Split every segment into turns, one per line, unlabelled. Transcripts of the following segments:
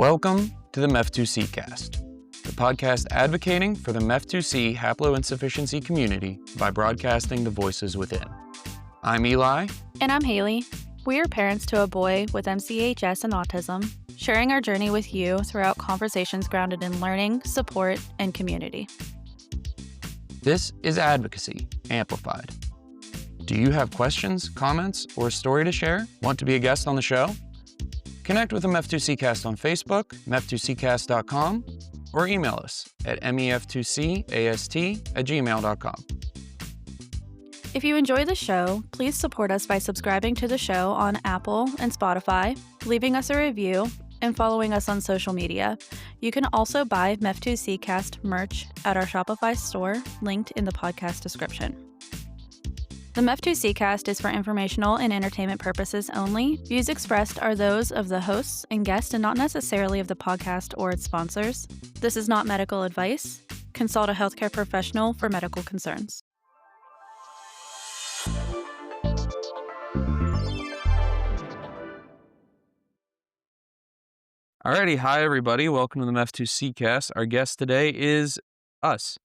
Welcome to the MEF2C cast, the podcast advocating for the MEF2C haploinsufficiency community by broadcasting the voices within. I'm Eli.
And I'm Haley. We are parents to a boy with MCHS and autism, sharing our journey with you throughout conversations grounded in learning, support, and community.
This is Advocacy Amplified. Do you have questions, comments, or a story to share? Want to be a guest on the show? Connect with the MEF2Ccast on Facebook, mef2ccast.com, or email us at mef2cast@gmail.com.
If you enjoy the show, please support us by subscribing to the show on Apple and Spotify, leaving us a review, and following us on social media. You can also buy MEF2Ccast merch at our Shopify store, linked in the podcast description. The MEF2Ccast is for informational and entertainment purposes only. Views expressed are those of the hosts and guests and not necessarily of the podcast or its sponsors. This is not medical advice. Consult a healthcare professional for medical concerns.
Alrighty, hi everybody. Welcome to the MEF2Ccast. Our guest today is us.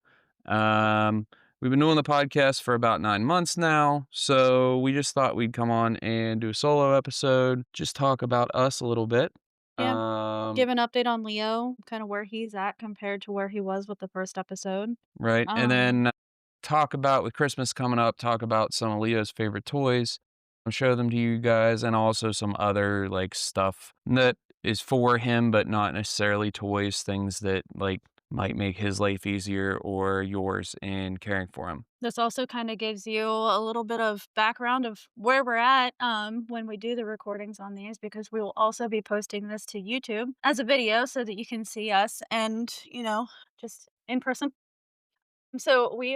We've been doing the podcast for about 9 months now, so we just thought we'd come on and do a solo episode, just talk about us a little bit.
Yeah. Give an update on Leo, kind of where he's at compared to where he was with the first episode.
Right, and then talk about, with Christmas coming up, talk about some of Leo's favorite toys, show them to you guys, and also some other stuff that is for him, but not necessarily toys, things that might make his life easier or yours in caring for him.
This also kind of gives you a little bit of background of where we're at when we do the recordings on these, because we will also be posting this to YouTube as a video so that you can see us and, just in person. So we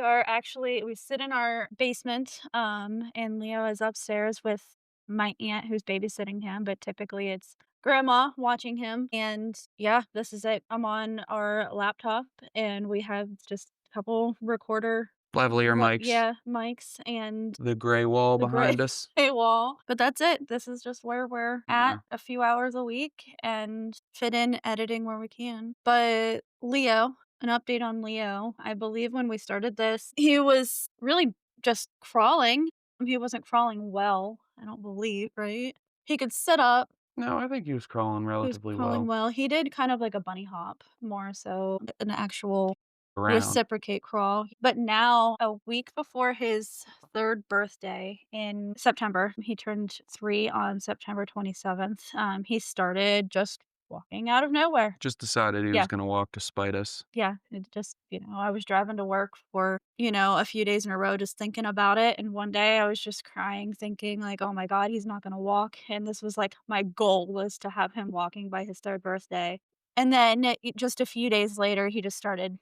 sit in our basement and Leo is upstairs with my aunt who's babysitting him, but typically it's grandma watching him. And yeah, this is it. I'm on our laptop and we have just a couple recorder
Lavalier mics.
Yeah, mics and
The gray wall behind us.
gray wall. But that's it. This is just where we're at, a few hours a week, and fit in editing where we can. But Leo, an update on Leo. I believe when we started this, he was really just crawling. He wasn't crawling well, I don't believe, right? He could sit up.
No, I think he was crawling relatively
well. He did kind of like a bunny hop, more so an actual
around.
Reciprocate crawl. But now, a week before his 3rd birthday in September, he turned 3 on September 27th. He started just walking out of nowhere.
Just decided he was going to walk to spite us.
Yeah, it just, I was driving to work for, a few days in a row just thinking about it. And one day I was just crying, thinking oh my God, he's not going to walk. And this was my goal was to have him walking by his 3rd birthday. And then just a few days later, he just started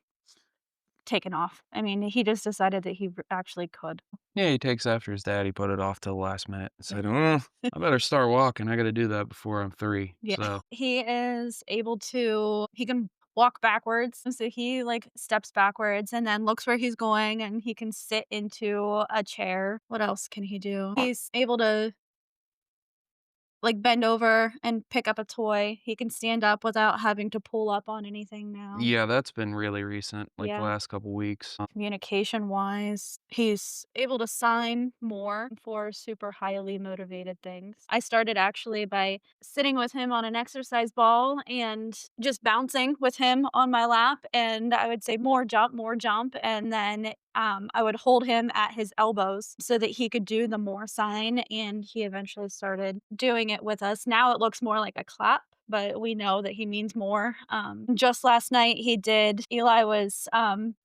taken off. I mean, he just decided that he actually could.
Yeah, he takes after his dad. He put it off till the last minute. Said, I better start walking. I got to do that before I'm 3.
Yeah.
So
He is able to, he can walk backwards. So he steps backwards and then looks where he's going, and he can sit into a chair. What else can he do? He's able to bend over and pick up a toy. He can stand up without having to pull up on anything now.
Yeah, that's been really recent, the
Yeah.
last couple weeks.
Communication-wise, he's able to sign more for super highly motivated things. I started actually by sitting with him on an exercise ball and just bouncing with him on my lap, and I would say more jump, and then I would hold him at his elbows so that he could do the more sign, and he eventually started doing it with us. Now it looks more like a clap, but we know that he means more. Just last night Eli was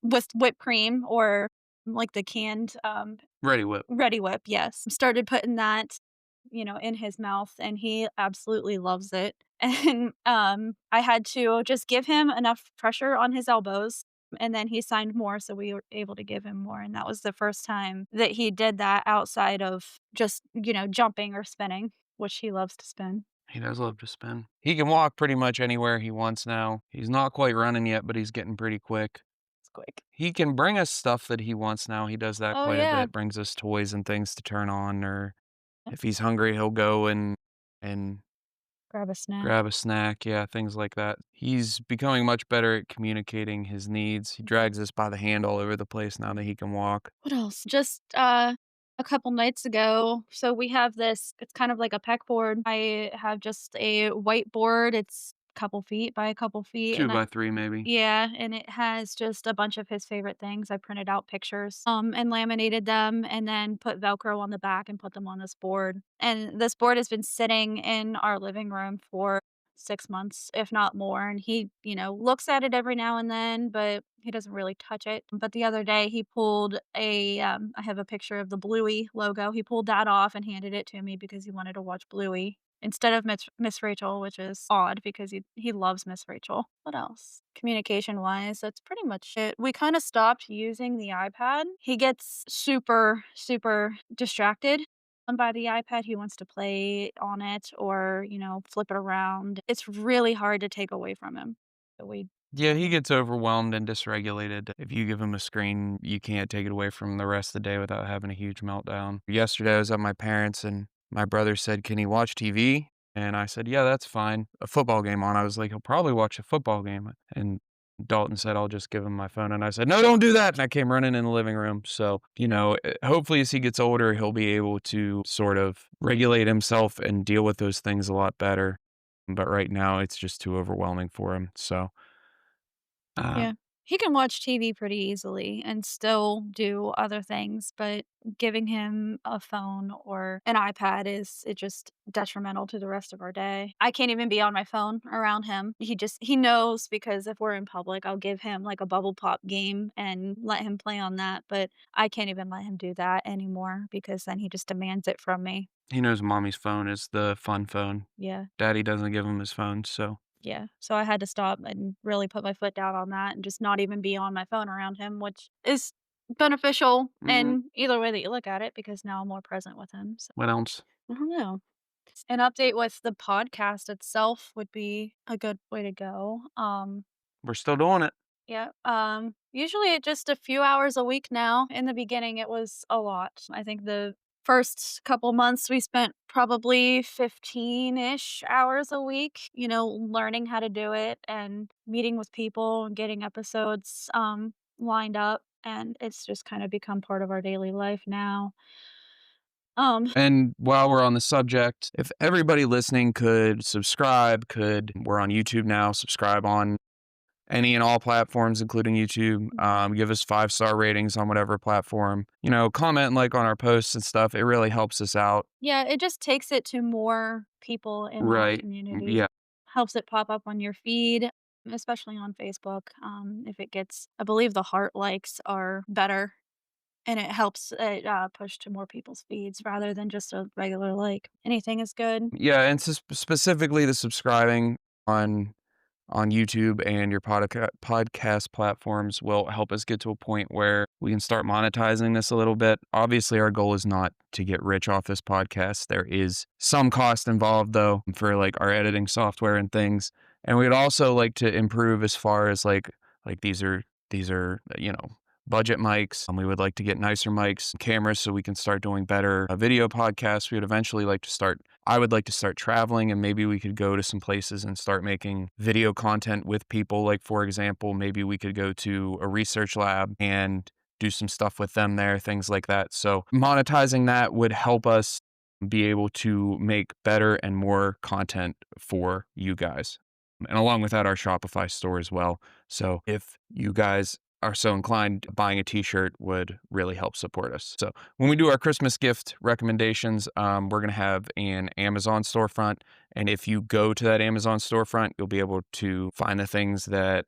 with whipped cream, or the canned
Ready Whip,
yes. Started putting that in his mouth, and he absolutely loves it. And I had to just give him enough pressure on his elbows, and then he signed more, so we were able to give him more. And that was the first time that he did that outside of just, jumping or spinning, which he loves to spin.
He does love to spin. He can walk pretty much anywhere he wants now. He's not quite running yet, but he's getting pretty quick.
It's quick.
He can bring us stuff that he wants now. He does that quite
yeah.
a bit. Brings us toys and things to turn on, or if he's hungry, he'll go and
grab a snack.
grab a snack, yeah, things like that. He's becoming much better at communicating his needs. He drags us by the hand all over the place now that he can walk.
What else? Just, a couple nights ago, so we have this it's kind of like a pegboard. I have just a whiteboard, it's a couple feet by a couple feet,
2
and I
by 3 maybe.
yeah, and it has just a bunch of his favorite things. I printed out pictures, and laminated them and then put Velcro on the back and put them on this board. And this board has been sitting in our living room for 6 months, if not more, and he, looks at it every now and then, but he doesn't really touch it. But the other day, he pulled I have a picture of the Bluey logo. He pulled that off and handed it to me because he wanted to watch Bluey instead of Miss Rachel, which is odd because he loves Miss Rachel. What else? Communication-wise, that's pretty much it. We kinda stopped using the iPad. He gets super, super distracted by the iPad. He wants to play on it or, flip it around. It's really hard to take away from him. But we
Yeah, he gets overwhelmed and dysregulated. If you give him a screen, you can't take it away from him the rest of the day without having a huge meltdown. Yesterday, I was at my parents' and my brother said, "Can he watch TV?" And I said, "Yeah, that's fine." A football game on. I was like, "He'll probably watch a football game." And Dalton said, "I'll just give him my phone." And I said, "No, don't do that." And I came running in the living room. So, hopefully as he gets older, he'll be able to sort of regulate himself and deal with those things a lot better. But right now, it's just too overwhelming for him. So, uh,
Yeah. He can watch TV pretty easily and still do other things, but giving him a phone or an iPad is it just detrimental to the rest of our day. I can't even be on my phone around him. He knows because if we're in public, I'll give him like a bubble pop game and let him play on that, but I can't even let him do that anymore because then he just demands it from me.
he knows mommy's phone is the fun phone.
Yeah.
Daddy doesn't give him his phone, so
Yeah, so I had to stop and really put my foot down on that and just not even be on my phone around him, which is beneficial
mhm.
in either way that you look at it because now I'm more present with him, so
What else?
I don't know. An update with the podcast itself would be a good way to go.
We're still doing it.
Yeah, usually it just a few hours a week now. In the beginning, it was a lot. I think the first couple months we spent probably 15-ish hours a week, learning how to do it and meeting with people and getting episodes lined up. And it's just kind of become part of our daily life now. Um,
And while we're on the subject, if everybody listening could subscribe, we're on YouTube now, subscribe on any and all platforms, including YouTube. Give us 5-star ratings on whatever platform. Comment and like on our posts and stuff. It really helps us out.
yeah, it just takes it to more people in our
Right.
community.
Yeah.
Helps it pop up on your feed, especially on Facebook. If it gets I believe the heart likes are better, and it helps it, push to more people's feeds rather than just a regular like. Anything is good.
Yeah. And specifically the subscribing on YouTube and your podcast platforms will help us get to a point where we can start monetizing this a little bit. Obviously, our goal is not to get rich off this podcast. There is some cost involved though for like our editing software and things. And we'd also like to improve as far as like these are budget mics. We would like to get nicer mics, cameras so we can start doing better video podcasts. We would eventually like to start I would like to start traveling and maybe we could go to some places and start making video content with people. Like, for example, maybe we could go to a research lab and do some stuff with them there, things like that. So, monetizing that would help us be able to make better and more content for you guys. And along with that, our Shopify store as well. So, if you guys are so inclined, buying a t-shirt would really help support us. So when we do our Christmas gift recommendations, we're going to have an Amazon storefront. And if you go to that Amazon storefront, you'll be able to find the things that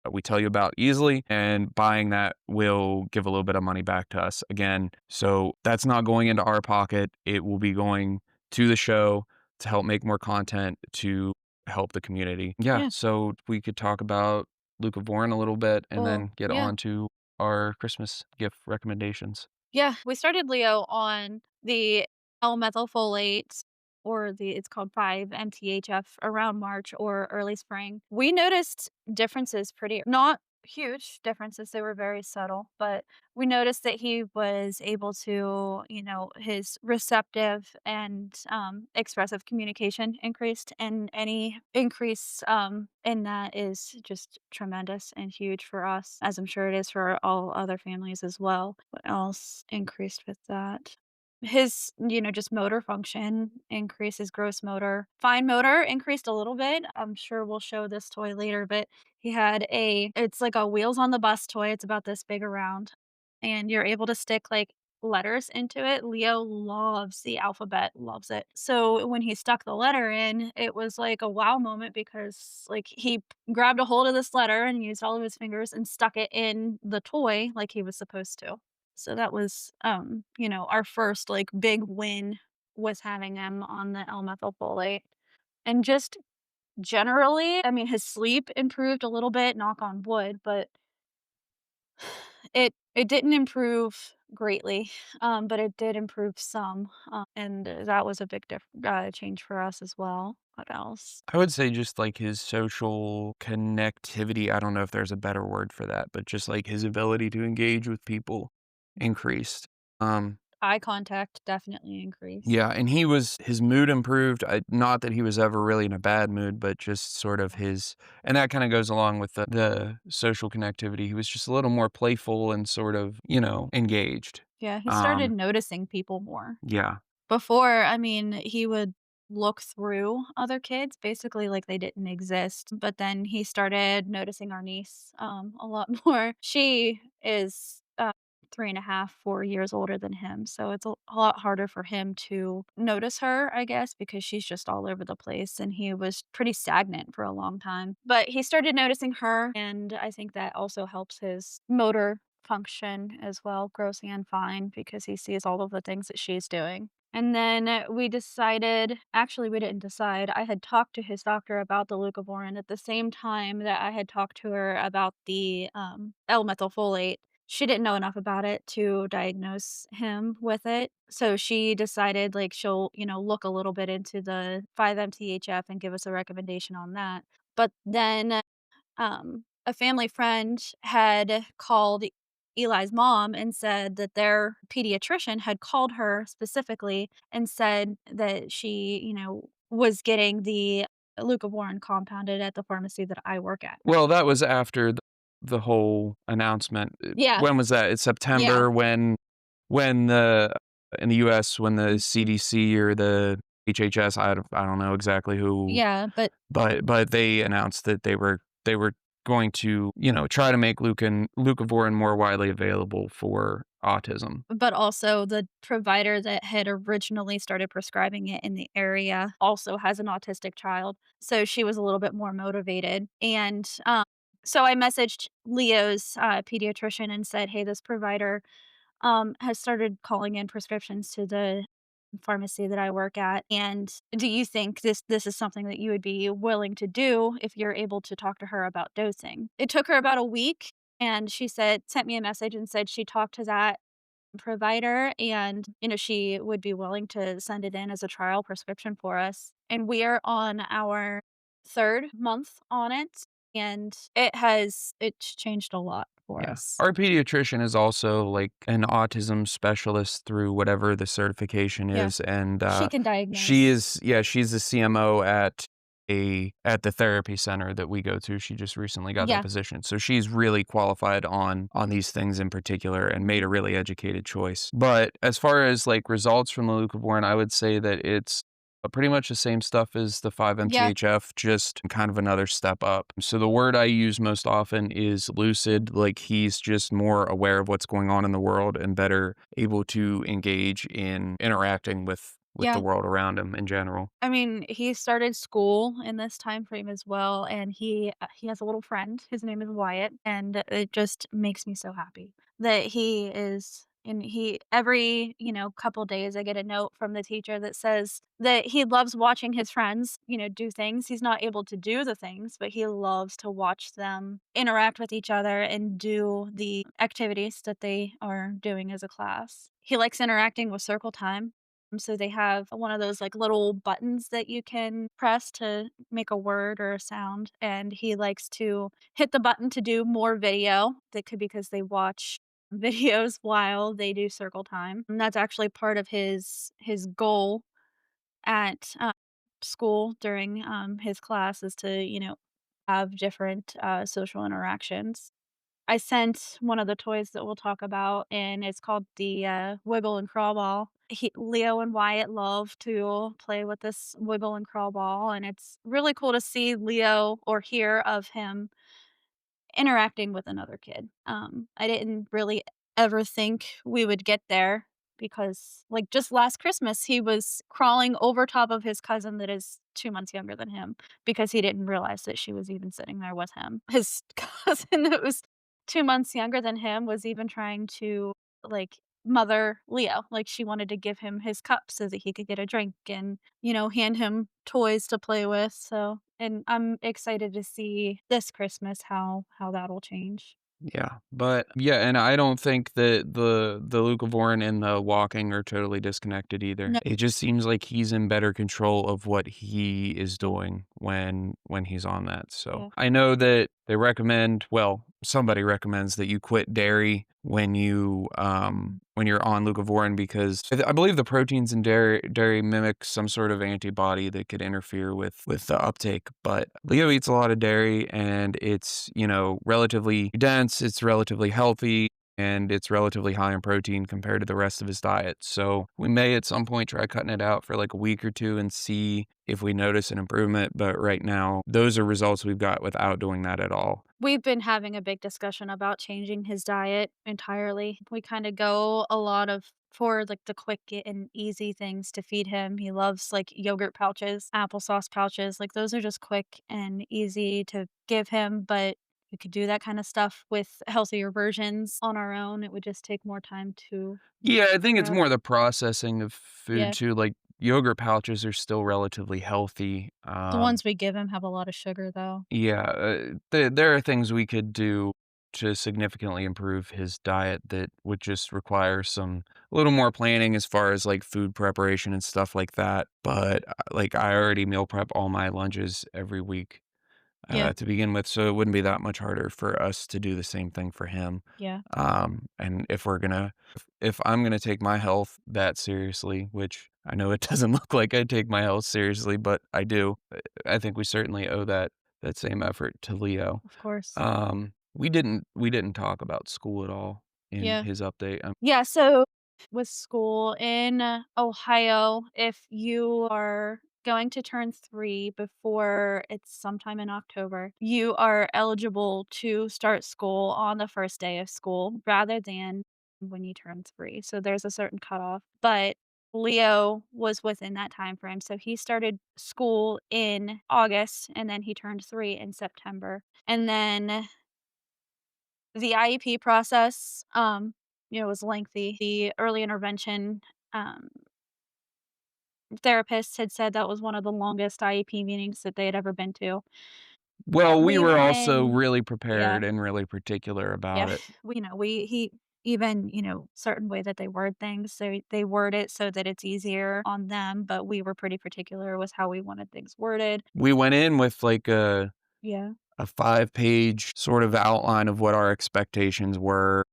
we tell you about easily. And buying that will give a little bit of money back to us again. So that's not going into our pocket. It will be going to the show to help make more content, to help the community. Yeah.
Yeah.
So we could talk about Leucovorin a little bit and
Well,
then get
yeah.
on to our Christmas gift recommendations.
Yeah, we started Leo on the L-methylfolate or it's called 5-MTHF around March or early spring. We noticed differences pretty not huge differences. They were very subtle, but we noticed that he was able to, his receptive and expressive communication increased, and any increase in that is just tremendous and huge for us, as I'm sure it is for all other families as well. What else increased with that? His, just motor function increases, gross motor. Fine motor increased a little bit. I'm sure we'll show this toy later, but he had it's like a wheels on the bus toy. It's about this big around, and you're able to stick like letters into it. Leo loves the alphabet, loves it. So when he stuck the letter in, it was like a wow moment because like grabbed a hold of this letter and used all of his fingers and stuck it in the toy like he was supposed to. So that was, our first, like, big win was having him on the L-methylfolate. And just generally, I mean, his sleep improved a little bit, knock on wood, but it didn't improve greatly, but it did improve some, and that was a big change for us as well. What else?
I would say just like his social connectivity. I don't know if there's a better word for that, but just like his ability to engage with people increased. Um,
Eye contact definitely increased.
yeah, and his mood improved. Not that he was ever really in a bad mood, but just sort of and that kind of goes along with the social connectivity. He was just a little more playful and sort of, engaged.
Yeah, he started
Um,
noticing people more.
yeah.
Before, I mean, he would look through other kids, basically like they didn't exist, but then he started noticing our niece, a lot more. She is, 3.5, 4 years older than him, so it's a lot harder for him to notice her, I guess, because she's just all over the place, and he was pretty stagnant for a long time. But he started noticing her, and I think that also helps his motor function as well, gross and fine, because he sees all of the things that she's doing. And then we decided, actually, we didn't decide. I had talked to his doctor about the leucovorin at the same time that I had talked to her about the L-methylfolate. She didn't know enough about it to diagnose him with it. So she decided like she'll, look a little bit into the 5-MTHF and give us a recommendation on that. But then a family friend had called Eli's mom and said that their pediatrician had called her specifically and said that she, was getting the leucovorin compounded at the pharmacy that I work at.
Well, that was after the whole announcement.
Yeah,
When was that? It's
yeah,
September when the in the US, when the CDC or the HHS, I don't know exactly who,
yeah,
but they announced that they were going to, try to make leucovorin more widely available for autism.
but also the provider that had originally started prescribing it in the area also has an autistic child, so she was a little bit more motivated, and, so I messaged Leo's, pediatrician and said, "Hey, this provider, has started calling in prescriptions to the pharmacy that I work at, and do you think this is something that you would be willing to do if you're able to talk to her about dosing?" It took her about a week, and she sent me a message and said she talked to that provider and, she would be willing to send it in as a trial prescription for us. And we are on our 3rd month on it, and it's changed a lot for
Yeah.
us.
Our pediatrician is also like an autism specialist through whatever the certification
Yeah,
is, and,
she can
she
diagnose.
is yeah, she's the CMO at the therapy center that we go to. She just recently got that
Yeah,
position. So she's really qualified on these things in particular and made a
mhm.
really educated choice. But as far as, like, results from the leucovorin, I would say that it's pretty much the same stuff as the
Yeah,
5-MTHF, just kind of another step up. So the word I use most often is lucid, like he's just more aware of what's going on in the world and better able to engage in interacting with the
yeah.
world around him in general.
I mean, he started school in this time frame as well, and he has a little friend. His name is Wyatt, and it just makes me so happy that he is. And he every couple days, I get a note from the teacher that says that he loves watching his friends, do things. He's not able to do the things, but he loves to watch them interact with each other and do the activities that they are doing as a class. He likes interacting with circle time. So they have one of those like little buttons that you can press to make a word or a sound. And he likes to hit the button to do more video. That could be because they watch videos while they do circle time. And that's actually part of his goal at school during his class is to, have different social interactions. I sent one of the toys that we'll talk about, and it's called the, Wiggle and Crawl Ball. Leo and Wyatt love to play with this Wiggle and Crawl Ball, and it's really cool to see Leo or hear of him interacting with another kid. I didn't really ever think we would get there because, like, just last Christmas, he was crawling over top of his cousin that is 2 months younger than him because he didn't realize that she was even sitting there with him. His cousin that was 2 months younger than him was even trying to, like, mother Leo. Like, she wanted to give him his cup so that he could get a drink and, hand him toys to play with, so and I'm excited to see this Christmas how that'll change.
Yeah, but yeah, and I don't think that the Leucovorin and the walking are totally disconnected either.
No.
It just seems like he's in better control of what he is doing when he's on that. So
Yeah.
I know that they recommend, well, somebody recommends that you quit dairy when you're on Leucovorin because I believe the proteins in dairy mimic some sort of antibody that could interfere with the uptake. But Leo eats a lot of dairy and it's, relatively dense, it's relatively healthy, and it's relatively high in protein compared to the rest of his diet. So we may at some point try cutting it out for like a week or two and see if we notice an improvement. But right now, those are results we've got without doing that at all.
We've been having a big discussion about changing his diet entirely. We kinda go a lot of for, like, the quick and easy things to feed him. He loves, like, yogurt pouches, applesauce pouches, like, those are just quick and easy to give him, but we could do that kinda stuff with healthier versions on our own. It would just take more time to
Yeah, I think
figure
it's
out.
more the processing of food
Yeah.
too. Like yogurt pouches are still relatively healthy.
The ones we give him have a lot of sugar, though.
Yeah, there are things we could do to significantly improve his diet that would just require a little more planning as far as like food preparation and stuff like that. But like I already meal prep all my lunches every week
Yeah,
to begin with, so it wouldn't be that much harder for us to do the same thing for him.
yeah,
And if I'm gonna take my health that seriously, which I know it doesn't look like I take my health seriously, but I do. I think we certainly owe that same effort to Leo.
of course.
We didn't talk about school at all in
Yeah.
his update.
Yeah, so with school in Ohio, if you are going to turn 3 before it's sometime in October, you are eligible to start school on the first day of school rather than when you turn 3. So there's a certain cutoff, but Leo was within that time frame. So he started school in August and then he turned 3 in September. And then the IEP process, was lengthy. The early intervention, um, therapist had said that was one of the longest IEP meetings that they had ever been to.
Well, we
We
were
went
also
in.
really
Yeah,
prepared and really particular
yeah.
about it.
We he even, certain way that they word things, they word it so that it's easier on them, but we were pretty particular with how we wanted things worded.
We went in with like
Yeah,
a 5-page sort of outline of what our expectations were,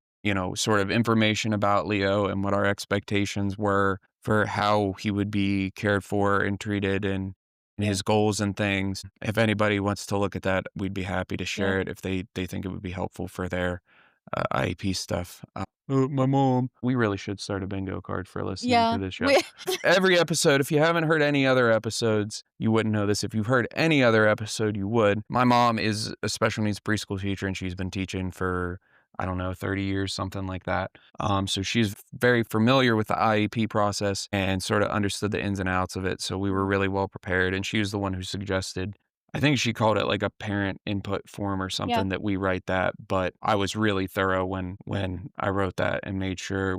sort of information about Leo and what our expectations were for how he would be cared for and treated and
yeah,
his goals and things. If anybody wants to look at that, we'd be happy to
yeah,
share it if they think it would be helpful for their IEP stuff. My mom. We really should start a bingo card for listening
yeah,
to this show.
we
Every episode, if you haven't heard any other episodes, you wouldn't know this. If you've heard any other episode, you would. My mom is a special needs preschool teacher, and she's been teaching for, I don't know, 30 years, something like that. So she's very familiar with the IEP process and sort of understood the ins and outs of it. So we were really well prepared, and she was the one who suggested, I think she called it like a parent input form or
yeah,
something, that we write that, but I was really thorough when I wrote that and made sure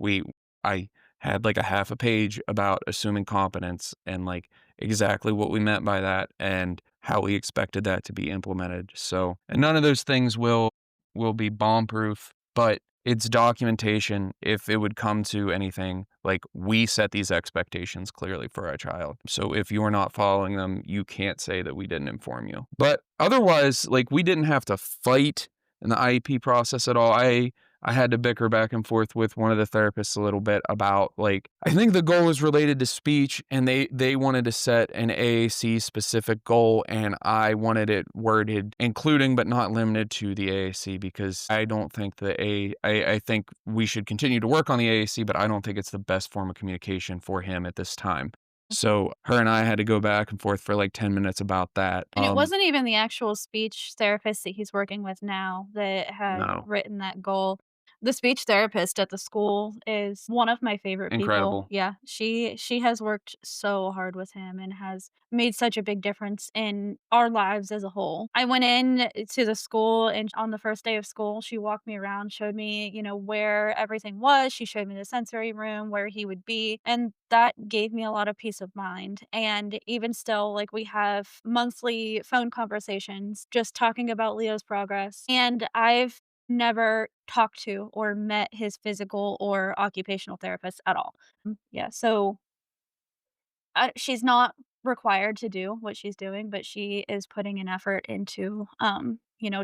I had like a half a page about assuming competence and like exactly what we meant by that and how we expected that to be implemented. So, and none of those things will be bomb proof, but it's documentation if it would come to anything, like, we set these expectations clearly for our child. So if you're not following them, you can't say that we didn't inform you. But otherwise, like, we didn't have to fight in the IEP process at all. I had to bicker back and forth with one of the therapists a little bit about, like, I think the goal is related to speech, and they wanted to set an AAC specific goal, and I wanted it worded including but not limited to the AAC, because I don't think I think we should continue to work on the AAC, but I don't think it's the best form of communication for him at this time. So her and I had to go back and forth for like 10 minutes about that.
And it wasn't even the actual speech therapist that he's working with now that had
No,
written that goal. The speech therapist at the school is one of my favorite people.
incredible.
Yeah, she has worked so hard with him and has made such a big difference in our lives as a whole. I went in to the school, and on the first day of school, she walked me around, showed me, where everything was. She showed me the sensory room, where he would be, and that gave me a lot of peace of mind. And even still, like, we have monthly phone conversations just talking about Leo's progress. And I've never talked to or met his physical or occupational therapist at all. Yeah, so she's not required to do what she's doing, but she is putting an effort into,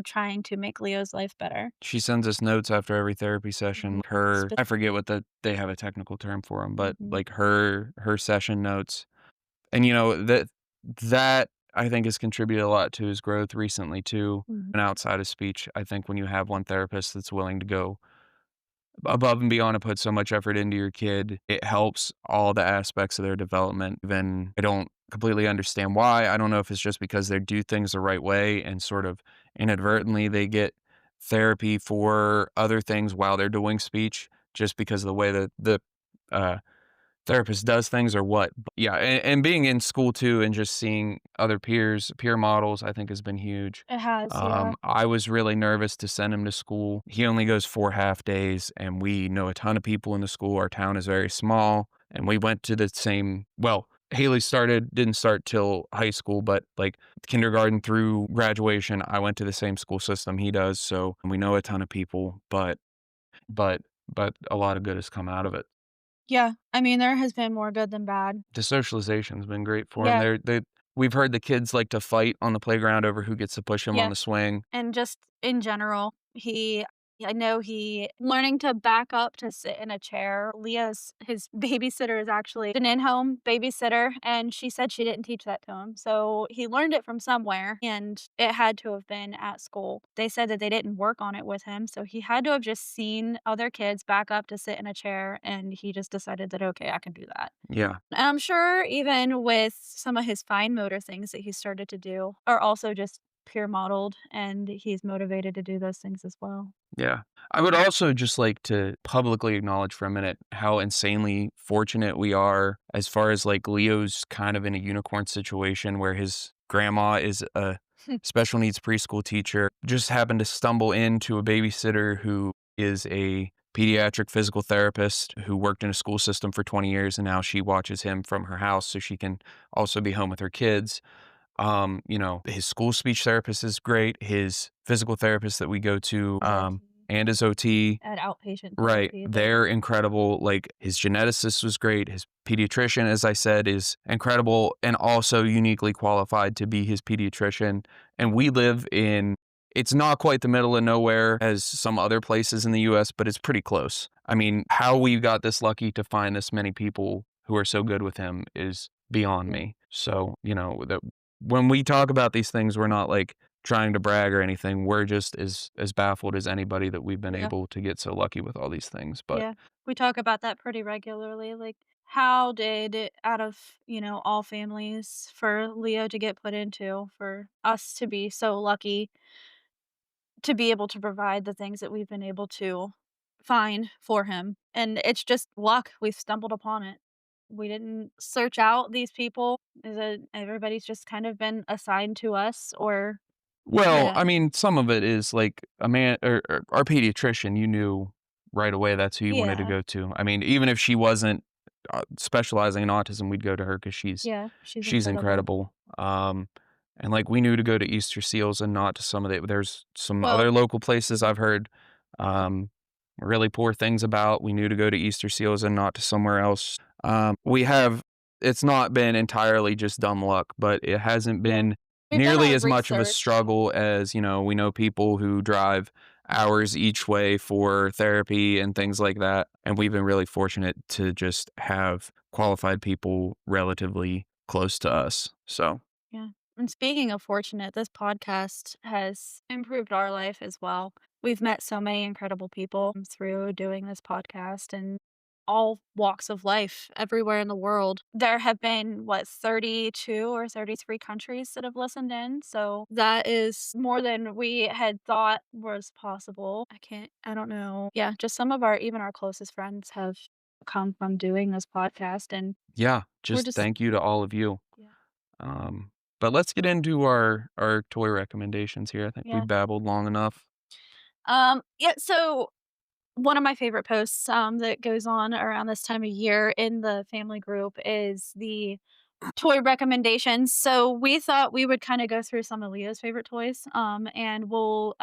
trying to make Leo's life better.
She sends us notes after every therapy session.
Mhm.
Her
Spe
I forget what they have a technical term for them, but,
Mhm,
like, her session notes, and, that I think has contributed a lot to his growth recently too,
mhm.
and outside of speech. I think when you have one therapist that's willing to go above and beyond and put so much effort into your kid, it helps all the aspects of their development. Even I don't completely understand why. I don't know if it's just because they do things the right way and sort of inadvertently they get therapy for other things while they're doing speech, just because of the way that the uh, therapist does things or what. But yeah, and being in school too and just seeing other peer models, I think has been huge.
It has, yeah.
I was really nervous to send him to school. He only goes 4 half days, and we know a ton of people in the school. Our town is very small, and we went to the same well, Haley didn't start till high school, but, like, kindergarten through graduation, I went to the same school system he does, so we know a ton of people, but but a lot of good has come out of it.
Yeah, I mean, there has been more good than bad.
The socialization's been great for him.
Yeah,
We've heard the kids like to fight on the playground over who gets to push him on
yeah.
the swing.
And just in general, I know he learning to back up to sit in a chair. His babysitter is actually an in-home babysitter, and she said she didn't teach that to him. So he learned it from somewhere, and it had to have been at school. They said that they didn't work on it with him, so he had to have just seen other kids back up to sit in a chair, and he just decided that, okay, I can do that.
Yeah,
And I'm sure even with some of his fine motor things that he started to do are also just peer modeled, and he's motivated to do those things as well.
yeah. I would also just like to publicly acknowledge for a minute how insanely fortunate we are as far as, like, Leo's kind of in a unicorn situation where his grandma is a special needs preschool teacher, just happened to stumble into a babysitter who is a pediatric physical therapist who worked in a school system for 20 years, and now she watches him from her house so she can also be home with her kids. His school speech therapist is great. His physical therapist that we go to,
His OT.
and his OT,
At outpatient
right,
therapy,
they're incredible. Like, his geneticist was great. His pediatrician, as I said, is incredible and also uniquely qualified to be his pediatrician. And we live in it's not quite the middle of nowhere as some other places in the US, but it's pretty close. I mean, how we got this lucky to find this many people who are so good with him is beyond
yeah,
me. So, that when we talk about these things, we're not, like, trying to brag or anything. We're just as baffled as anybody that we've been
yeah,
able to get so lucky with all these things, but
yeah. We talk about that pretty regularly, like, how did it out of, all families for Leo to get put into, for us to be so lucky to be able to provide the things that we've been able to find for him, and it's just luck, we've stumbled upon it. We didn't search out these people, is it everybody's just kind of been assigned to us or
well,
yeah.
I mean, some of it is, like, a man or our pediatrician, you knew right away that's who you wanted to
Yeah,
go to. I mean, even if she wasn't, specializing in autism, we'd go to her because
yeah, she's
she's
incredible.
incredible. And, like, we knew to go to Easter Seals and not to some of there's some
Well
other local places I've heard, um really poor things about. We knew to go to Easter Seals and not to somewhere else. We have it's not been entirely just dumb luck, but it hasn't
Yeah.
been
We've done
nearly
our
as much of a
research.
struggle as, we know people who drive hours each way for therapy and things like that, and we've been really fortunate to just have qualified people relatively close to us, so
Yeah. And speaking of fortunate, this podcast has improved our life as well. We've met so many incredible people through doing this podcast and all walks of life everywhere in the world. There have been, what, 32 or 33 countries that have listened in. So that is more than we had thought was possible. I don't know. Yeah, just some of even our closest friends have come from doing this podcast. And
yeah,
we're
just
just,
thank you to all of you.
yeah.
But let's get into our toy recommendations here. I think we
Yeah.
babbled long enough.
Yeah, so one of my favorite posts that goes on around this time of year in the family group is the toy recommendations. So we thought we would kind of go through some of Leo's favorite toys, and we'll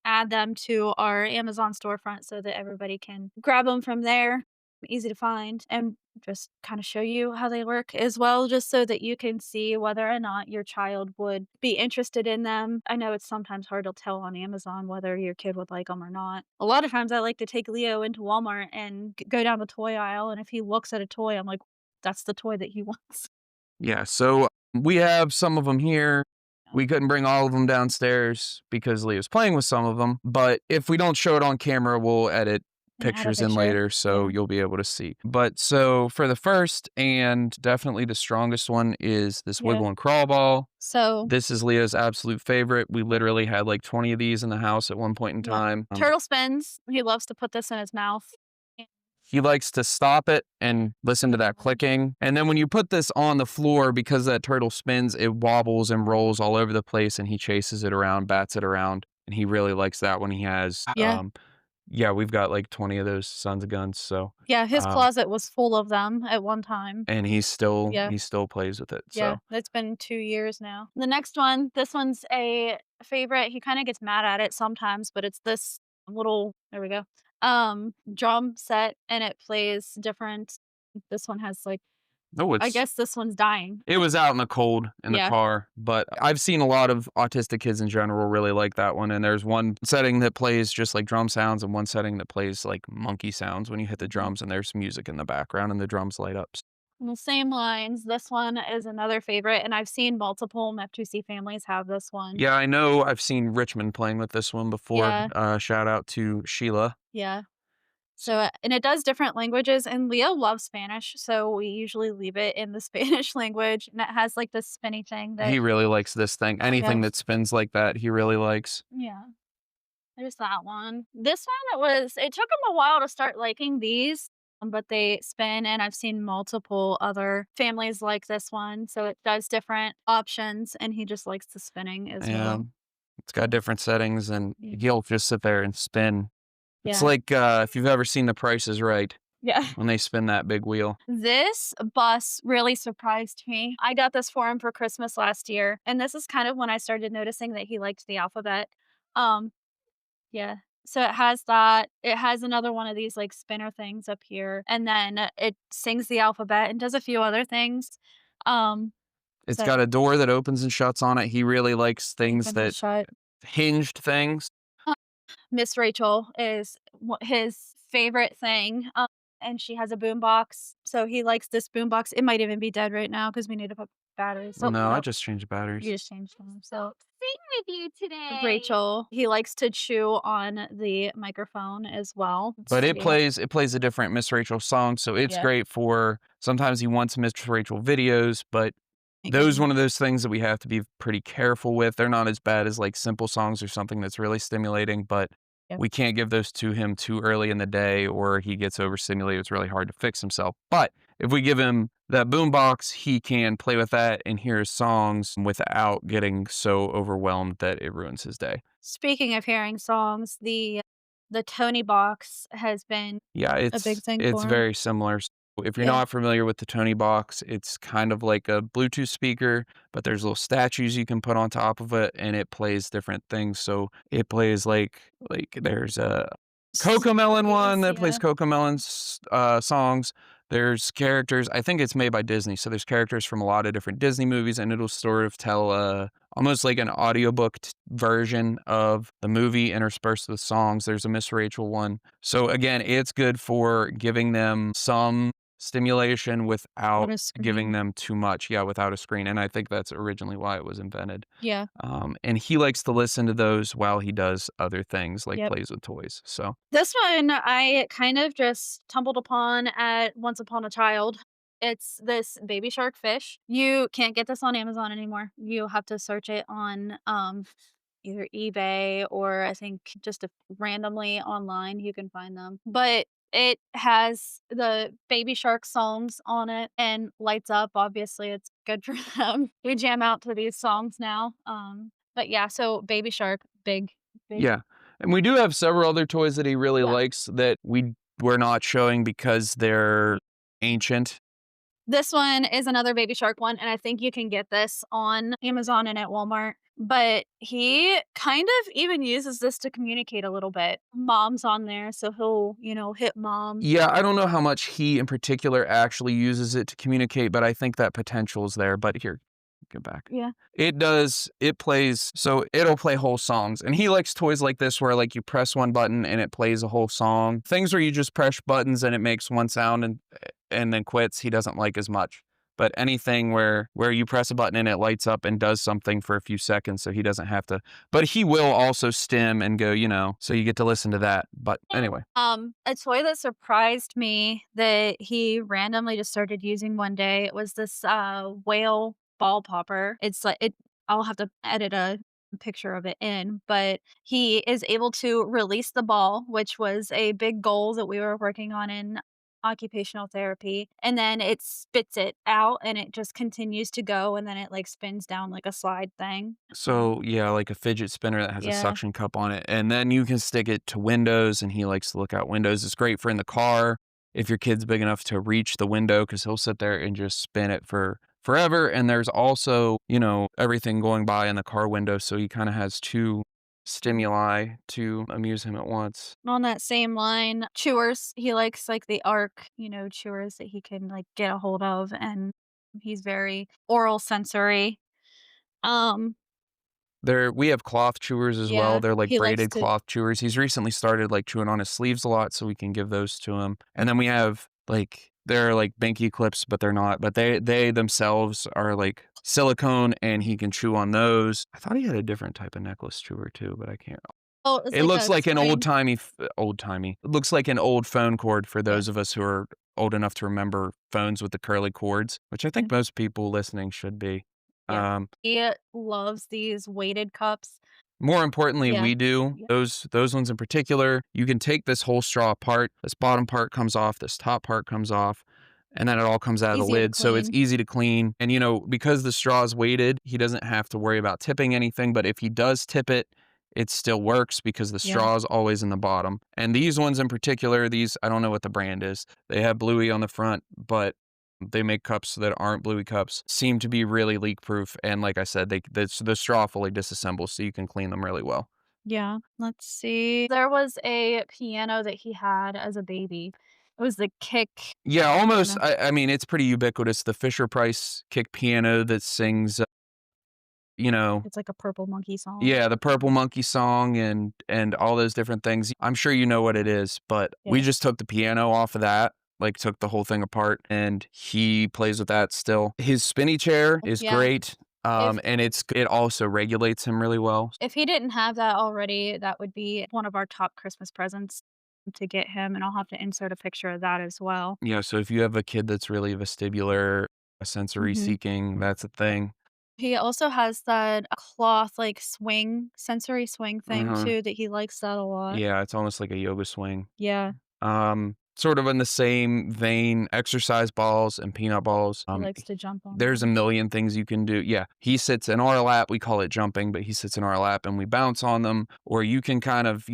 add them to our Amazon storefront so that everybody can grab them from there. Easy to find, and just kind of show you how they work as well, just so that you can see whether or not your child would be interested in them. I know it's sometimes hard to tell on Amazon whether your kid would like them or not. A lot of times I like to take Leo into Walmart and go down the toy aisle, and if he looks at a toy, I'm like, that's the toy that he wants.
Yeah, so we have some of them here.
Yeah.
We couldn't bring all of them downstairs because Leah's playing with some of them, but if we don't show it on camera, we'll edit
And add a
pictures in
picture.
later so
Yeah.
you'll be able to see. But so for the first and definitely the strongest one is this
Yeah.
wiggle and crawl ball.
So,
This is Leah's absolute favorite. We literally had like 20 of these in the house at one point in
yeah.
time.
Turtle spins. He loves to put this in his mouth. Yeah.
He likes to stop it and listen to that
Yeah.
clicking. And then when you put this on the floor, because that turtle spins, it wobbles and rolls all over the place and he chases it around, bats it around. And he really likes that when he has,
Yeah.
yeah, we've got like 20 of those sons of guns. So,
Yeah, his
um,
closet was full of them at one time.
and
Yeah.
he still plays with it.
Yeah,
So
that's been 2 years now. The next one, this one's a favorite. He kinda gets mad at it sometimes, but it's this little there we go, drum set, and it plays different this one has, like
no,
I
it's
guess this one's dying.
it was out in the cold in the
Yeah.
car, but I've seen a lot of autistic kids in general really like that one. And there's one setting that plays just like drum sounds and one setting that plays like monkey sounds when you hit the
Mhm.
drums and there's music in the background and the drums light up.
On the same lines, this one is another favorite, and I've seen multiple Meptusi families have this one.
Yeah, I know I've seen Richmond playing with this one before.
Yeah,
Shout out to Sheila.
yeah. So, and it does different languages, and Leo loves Spanish, so we usually leave it in the Spanish language, and it has, like, this spinny thing that
He really likes this thing.
yeah,
Anything that spins like that, he really likes.
yeah, there's that one. This one, it took him a while to start liking these, but they spin, and I've seen multiple other families like this one, so it does different options, and he just likes the spinning as well.
And it's got different settings and
Yeah.
he'll just sit there and spin. It's
Yeah.
like if you've ever seen The Price is Right
Yeah.
when they spin that big wheel.
This bus really surprised me. I got this for him for Christmas last year, and this is kind of when I started noticing that he liked the alphabet. Um, yeah. So it has that. It has another one of these like spinner things up here, and then it sings the alphabet and does a few other things. Um,
It's
so
got a door that opens and shuts on it. He really likes things
open and
that
shut.
hinged things.
Miss Rachel is his favorite thing, and she has a boombox, so he likes this boombox. It might even be dead right now because we need to put batteries. So
No, I
no,
just changed
you
batteries.
just changed them. So
Sing with you today.
Rachel, he likes to chew on the microphone as well.
But
Yeah,
it plays a different Miss Rachel song, so it's
yeah.
great for sometimes he wants Miss Rachel videos, but those one of those things that we have to be pretty careful with. They're not as bad as like simple songs or something that's really stimulating, but
Yep.
we can't give those to him too early in the day or he gets overstimulated. It's really hard to fix himself. But if we give him that boombox, he can play with that and hear his songs without getting so overwhelmed that it ruins his day.
Speaking of hearing songs, the Tony box has been
Yeah,
a big thing
it's
for him.
very similar. If you're
Yeah.
not familiar with the Tony box, it's kind of like a Bluetooth speaker, but there's little statues you can put on top of it and it plays different things. So it plays like there's a Cocomelon one
Therapies,
that plays
yeah.
Cocomelon's songs. There's characters. I think it's made by Disney, so there's characters from a lot of different Disney movies, and it'll sort of tell almost like an audiobook version of the movie interspersed with songs. There's a Miss Rachel one. So again, it's good for giving them some stimulation
On
without
a
giving
screen.
them too much. Yeah, without a screen. And I think that's originally why it was invented.
Yeah.
And he likes to listen to those while he does other things like
Yep.
plays with toys. So
This one I kind of just tumbled upon at Once Upon a Child. It's this baby shark fish. You can't get this on Amazon anymore. You have to search it on either eBay or I think just randomly online you can find them. But it has the baby shark songs on it and lights up. Obviously, it's good for them. We jam out to these songs now. But yeah, so baby shark, big,
yeah. And we do have several other toys that he really
yeah.
likes that we're not showing because they're ancient.
This one is another baby shark one, and I think you can get this on Amazon and at Walmart. But he kind of even uses this to communicate a little bit. Mom's on there, so he'll, hit mom.
Yeah, I don't know how much he in particular actually uses it to communicate, but I think that potential's there. But here, go back.
Yeah.
It plays, so it'll play whole songs. And he likes toys like this where like you press one button and it plays a whole song. Things where you just press buttons and it makes one sound and then quits, he doesn't like as much. But anything where you press a button and it lights up and does something for a few seconds so he doesn't have to. But he will also stim and go, so you get to listen to that. But anyway.
A toy that surprised me that he randomly just started using one day, it was this whale ball popper. It's like I'll have to edit a picture of it in, but he is able to release the ball, which was a big goal that we were working on in occupational therapy, and then it spits it out and it just continues to go and then it like spins down like a slide thing.
So, yeah, like a fidget spinner that has a
Yeah.
suction cup on it, and then you can stick it to windows, and he likes to look out windows. It's great for in the car if your kid's big enough to reach the window, because 'cause he'll sit there and just spin it for forever, and there's also, everything going by in the car window, so he kinda has 2 stimuli to amuse him at once.
On that same line, chewers, he likes, like, the arc, chewers that he can, like, get a hold of, and he's very oral sensory. Um,
We have cloth chewers as well.
yeah,
They're like
he likes
braided
to
cloth chewers. He's recently started like chewing on his sleeves a lot, so we can give those to him. And then we have they're like binky clips, but they're not. But they themselves are like silicone, and he can chew on those. I thought he had a different type of necklace chewer too, but I can't.
oh, it's
It
like
looks
a
like an
spring.
old-timey. It looks like an old phone cord for
Yeah,
those of us who are old enough to remember phones with the curly cords, which I
yeah,
think most people listening should be.
yeah.
Um,
He loves these weighted cups.
More importantly,
Yeah,
we do.
yeah,
Those ones in particular, you can take this whole straw apart. This bottom part comes off, this top part comes off, and then it all comes out of the
easy to
lid, so it's
clean.
easy to clean. And, because the straw is weighted, he doesn't have to worry about tipping anything, but if he does tip it, it still works because the
Yeah,
straw is always in the bottom. And these ones in particular, I don't know what the brand is. They have Bluey on the front, but they make cups that aren't Bluey cups, seem to be really leak proof. And like I said, the straw fully disassembles, so you can clean them really well.
yeah. Let's see. There was a piano that he had as a baby. It was the Kick
Yeah, almost.
piano.
I mean, it's pretty ubiquitous. The Fisher Price kick piano that sings, you know,
It's like a Purple Monkey song.
yeah, the Purple Monkey song and all those different things. I'm sure you know what it is, but we
Yeah.
just took the piano off of that, like took the whole thing apart, and he plays with that still. His spinny chair is
Yeah.
great,
If
and it also regulates him really well.
if he didn't have that already, that would be one of our top Christmas presents to get him, and I'll have to insert a picture of that as well.
Yeah, so if you have a kid that's really vestibular, sensory
Mhm.
seeking, that's a thing.
He also has that cloth, like, sensory swing thing
Uh-huh.
too that he likes that a lot.
Yeah, it's almost like a yoga swing.
Yeah,
Sort of in the same vein, exercise balls and peanut balls.
he likes to jump on
There's a
those.
million things you can do. Yeah, he sits in our lap. We call it jumping, but he sits in our lap and we bounce on them. Or you can kind of,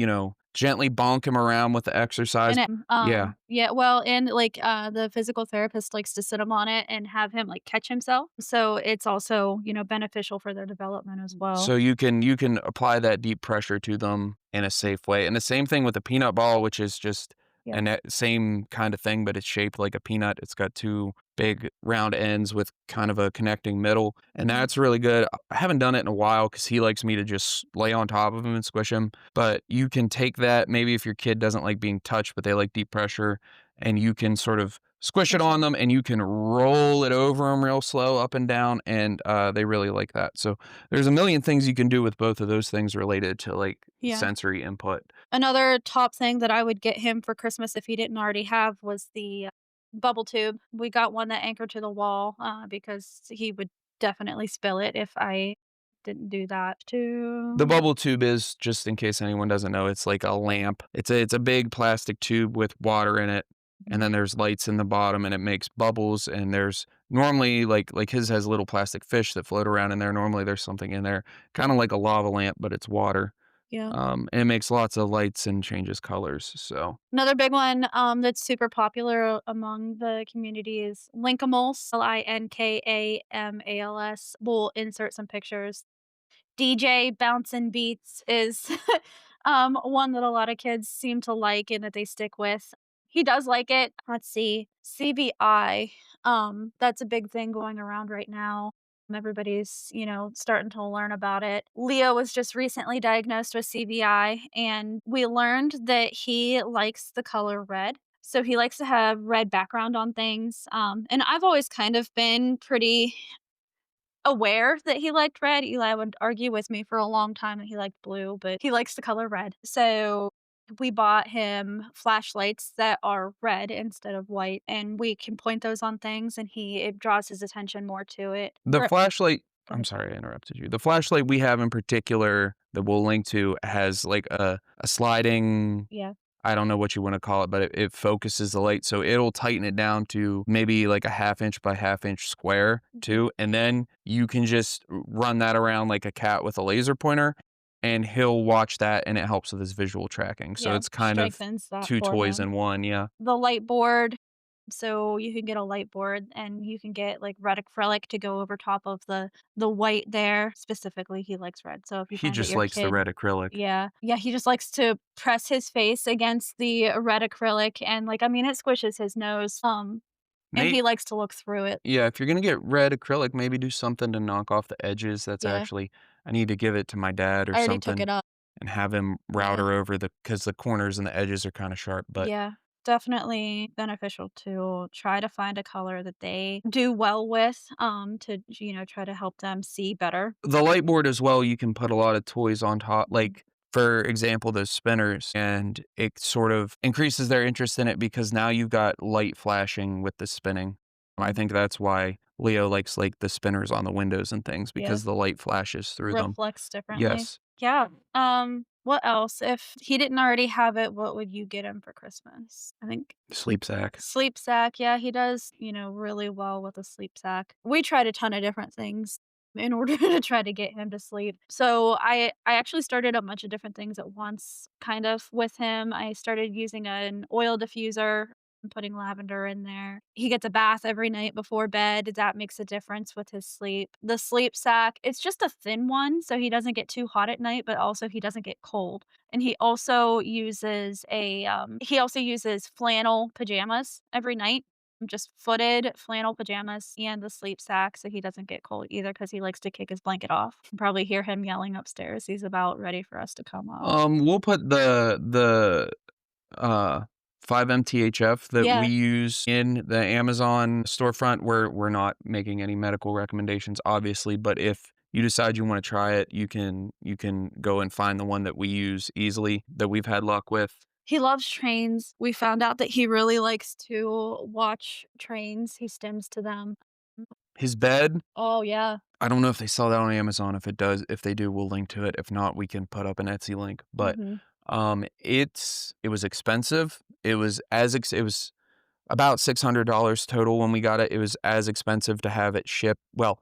gently bonk him around with the exercise.
And it
Yeah.
yeah, well, and, like, the physical therapist likes to sit him on it and have him, like, catch himself, so it's also, beneficial for their development as well.
So you can apply that deep pressure to them in a safe way. And the same thing with the peanut ball, which is just
Yeah,
an same kind of thing, but it's shaped like a peanut. It's got two big round ends with kind of a connecting middle, and
mhm,
that's really good. I haven't done it in a while because he likes me to just lay on top of him and squish him. But you can take that maybe if your kid doesn't like being touched, but they like deep pressure, and you can sort of squish it
push
on
him.
them, and you can roll it over them real slow up and down, and they really like that. So there's a million things you can do with both of those things related to, like,
Yeah.
sensory input.
Another top thing that I would get him for Christmas if he didn't already have was the bubble tube. We got one that anchored to the wall, because he would definitely spill it if I didn't do that
The
too.
bubble tube is, just in case anyone doesn't know, it's like a lamp. It's a big plastic tube with water in it, and
Mhm.
then there's lights in the bottom, and it makes bubbles, and there's normally, like his has little plastic fish that float around in there. Normally, there's something in there, kinda like a lava lamp, but it's water.
Yeah.
And it makes lots of lights and changes colors, so
Another big one, that's super popular among the community is Linkamals, Linkamals. We'll insert some pictures. DJ Bouncin' Beats is, one that a lot of kids seem to like and that they stick with. He does like it. Let's see, CBI, that's a big thing going around right now. Everybody's, starting to learn about it. Leo was just recently diagnosed with CBI, and we learned that he likes the color red. So he likes to have red background on things, and I've always kind of been pretty aware that he liked red. Eli would argue with me for a long time that he liked blue, but he likes the color red. So we bought him flashlights that are red instead of white, and we can point those on things, and it draws his attention more to it.
the
Or
flashlight
go
I'm
ahead.
sorry I interrupted you. The flashlight we have in particular that we'll link to has, like, a sliding,
Yeah.
I don't know what you wanna call it, but it focuses the light, so it'll tighten it down to maybe, like, a half-inch by half-inch square
Mhm.
too, and then you can just run that around like a cat with a laser pointer, and he'll watch that, and it helps with his visual tracking, so
Yeah,
it's kind of
strengthens that
2
for
toys
him.
in 1, yeah.
The light board, so you can get a light board and you can get, like, red acrylic to go over top of the white there. Specifically, he likes red, so if you
He
find that
just
your
likes the
kid
red acrylic.
yeah. Yeah, he just likes to press his face against the red acrylic and, like, I mean, it squishes his nose, and
May
he likes to look through it.
Yeah, if you're gonna get red acrylic, maybe do something to knock off the edges. That's
Yeah.
actually I need to give it to my dad or
I already took
something
it up.
and have him
Yeah.
router over because the corners and the edges are kinda sharp, but
Yeah. Definitely beneficial to try to find a color that they do well with, to, try to help them see better.
the light board as well, you can put a lot of toys on top,
Mhm.
like, for example, those spinners, and it sort of increases their interest in it because now you've got light flashing with the spinning. I
Mhm.
think that's why Leo likes, like, the spinners on the windows and things
Yeah.
because the light flashes through them.
Reflects differently.
Yes.
Yeah. What else? If he didn't already have it, what would you get him for Christmas? I think
Sleep sack.
sleep sack. Yeah, he does, really well with a sleep sack. We tried a ton of different things in order to try to get him to sleep. So I actually started a bunch of different things at once kind of with him. I started using an oil diffuser and putting lavender in there. He gets a bath every night before bed. That makes a difference with his sleep. The sleep sack, it's just a thin one so he doesn't get too hot at night, but also he doesn't get cold. And he also uses flannel pajamas every night, just footed flannel pajamas and the sleep sack so he doesn't get cold either because he likes to kick his blanket off. You can probably hear him yelling upstairs. He's about ready for us to come up.
We'll put uh, 5-MTHF that we
Yeah.
use in the Amazon storefront. We're not making any medical recommendations, obviously, but if you decide you wanna try it, you can go and find the one that we use easily, that we've had luck with.
He loves trains. We found out that he really likes to watch trains. He stims to them.
His bed,
Oh, yeah.
I don't know if they sell that on Amazon. If they do, we'll link to it. If not, we can put up an Etsy link, but,
Mhm.
it was expensive. It was about $600 total when we got it. It was as expensive to have it shipped, well,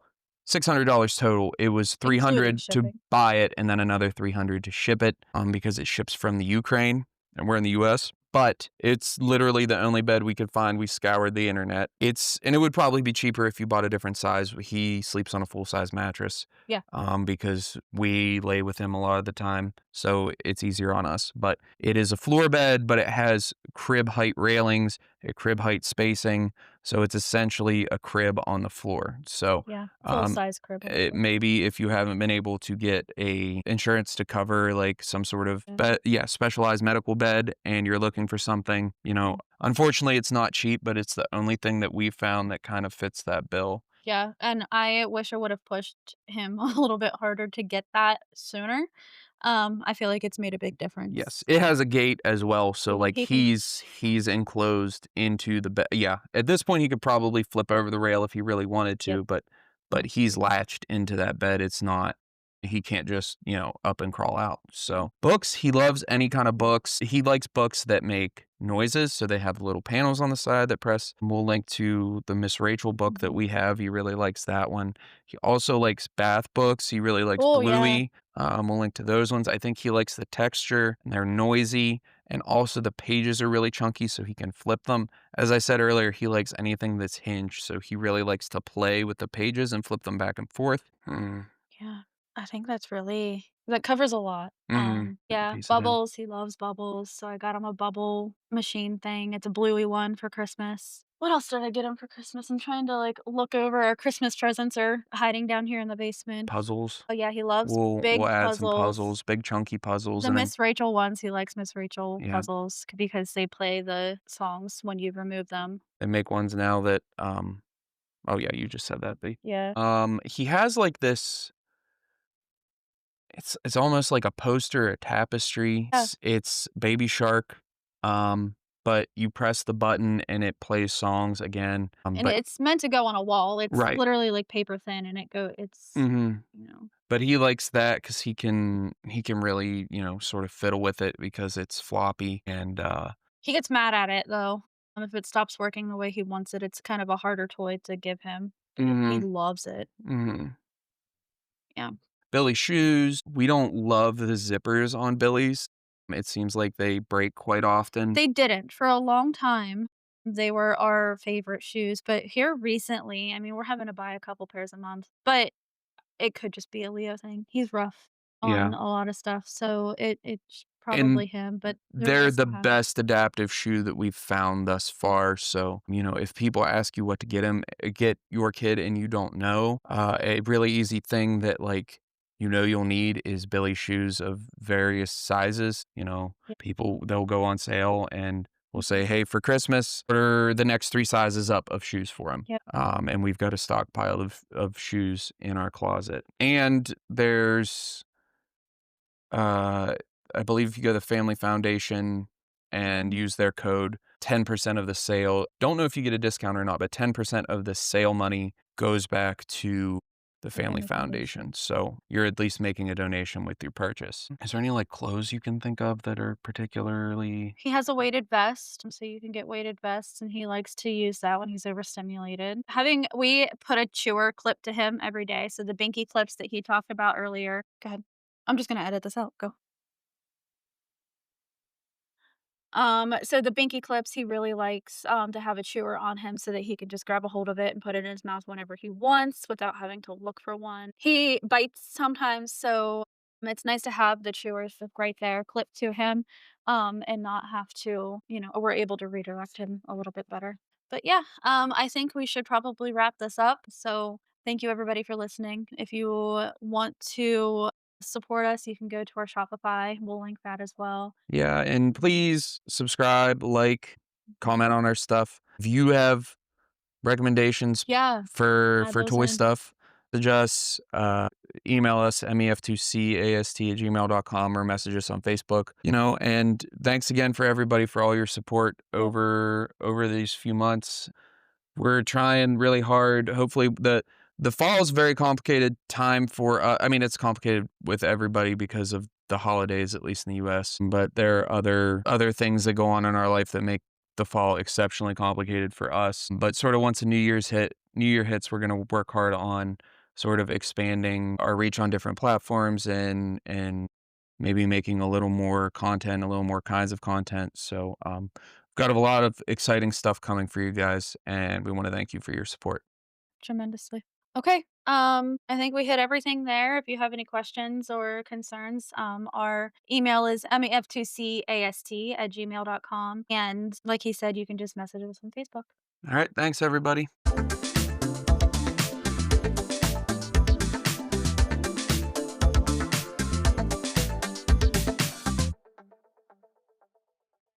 $600 total. It was
including
300 to
shipping.
buy it and then another 300 to ship it, because it ships from the Ukraine and we're in the US. But it's literally the only bed we could find. We scoured the internet. And it would probably be cheaper if you bought a different size. He sleeps on a full size mattress,
Yeah.
because we lay with him a lot of the time. So it's easier on us. But it is a floor bed, but it has crib height railings, a crib height spacing. So it's essentially a crib on the floor. So
Yeah. Full
um,
size crib on the floor.
maybe if you haven't been able to get a insurance to cover like some sort of
Yeah.
specialized medical bed and you're looking for something,
Mhm.
unfortunately it's not cheap, but it's the only thing that we found that kind of fits that bill.
Yeah, and I wish I would have pushed him a little bit harder to get that sooner. I feel like it's made a big difference.
Yes, it has a gate as well, so,
Yeah,
like,
he can
he's enclosed into the bed. Yeah, at this point, he could probably flip over the rail if he really wanted
Yep.
to, but he's latched into that bed. It's not he can't just, up and crawl out.
Yeah.
So, books, he loves any kind of books. He likes books that make noises, so they have little panels on the side that press. We'll link to the Miss Rachel book that
Mhm.
we have. He really likes that one. He also likes bath books. He really likes
Oh, yeah.
Bluey. We'll link to those ones. I think he likes the texture and they're noisy. And also the pages are really chunky so he can flip them. As I said earlier, he likes anything that's hinged. So he really likes to play with the pages and flip them back and forth.
Yeah. I think that covers a lot.
Mm-hmm. Big
Yeah,
piece of it.
bubbles, he loves bubbles, so I got him a bubble machine thing. It's a bluey one for Christmas. What else did I get him for Christmas? I'm trying to, like, look over our Christmas presents are hiding down here in the basement.
Puzzles.
Oh, yeah, he loves
We'll
big
add some
puzzles.
puzzles, big chunky puzzles,
The
and then
Miss Rachel ones, he likes Miss Rachel
yeah,
puzzles because they play the songs when you remove them.
they make ones now that oh yeah, you just said that.
Yeah.
He has like this. It's almost like a poster, a tapestry.
Yeah,
It's Baby Shark, but you press the button and it plays songs again.
and
But
it's meant to go on a wall. It's
right,
literally, like, paper thin, and it's,
hmm
you know
but he likes that because he can really sort of fiddle with it because it's floppy and
he gets mad at it, though. If it stops working the way he wants it, it's kind of a harder toy to give him, but he
hmm
loves it.
hmm
Yeah.
Billy shoes. We don't love the zippers on Billy's. It seems like they break quite often.
They didn't. For a long time, they were our favorite shoes, but here recently, I mean, we're having to buy a couple pairs a month, but it could just be a Leo thing. He's rough on
Yeah,
a lot of stuff, so it's
and
probably him, but they're
they're
nice
the
to have.
best adaptive shoe that we've found thus far. So, if people ask you what to get him, get your kid and you don't know, a really easy thing that like you'll need is Billy shoes of various sizes.
Yeah.
People they'll go on sale and we'll
Mhm.
say, "Hey, for Christmas, order the next 3 sizes up of shoes for him."
Yep.
And we've got a stockpile of shoes in our closet. And there's uh, I believe if you go to the Family Foundation and
Mhm.
use their code, 10% of the sale, don't know if you get a discount or not, but 10% of the sale money goes back to the
The
Family
Family Foundation.
Foundation. So you're at least making a donation with your purchase. Is there any like clothes you can think of that are particularly?
He has a weighted vest, so you can get weighted vests, and he likes to use that when he's overstimulated. We put a chewer clip to him every day, so the binky clips that he talked about earlier. Go ahead. I'm just gonna edit this out. Go. So the binky clips, he really likes, to have a chewer on him so that he can just grab a hold of it and put it in his mouth whenever he wants without having to look for one. He bites sometimes, so it's nice to have the chewers right there clipped to him, and not have to, we're able to redirect him a little bit better. But yeah, I think we should probably wrap this up. So thank you everybody for listening. If you want to support us, you can go to our Shopify. We'll link that as well.
Yeah, and please subscribe, like,
Mhm.
comment on our stuff. If you have recommendations
Yeah, add
for
those
toy
in.
stuff, just email us mef2cast@gmail.com or message us on Facebook. And thanks again for everybody for all your support
Yeah,
over these few months. We're trying really hard. Hopefully, the fall is a very complicated time for. I mean, it's complicated with everybody because of the holidays, at least in the U.S. But there are other things that go on in our life that make the fall exceptionally complicated for us. But sort of once New Year hits, we're gonna work hard on sort of expanding our reach on different platforms and maybe making a little more content, a little more kinds of content. So, got a lot of exciting stuff coming for you guys, and we want to thank you for your support.
Tremendously. Okay. I think we hit everything there. If you have any questions or concerns, our email is mef2cast@gmail.com. And like he said, you can just message us on Facebook.
All right, thanks everybody.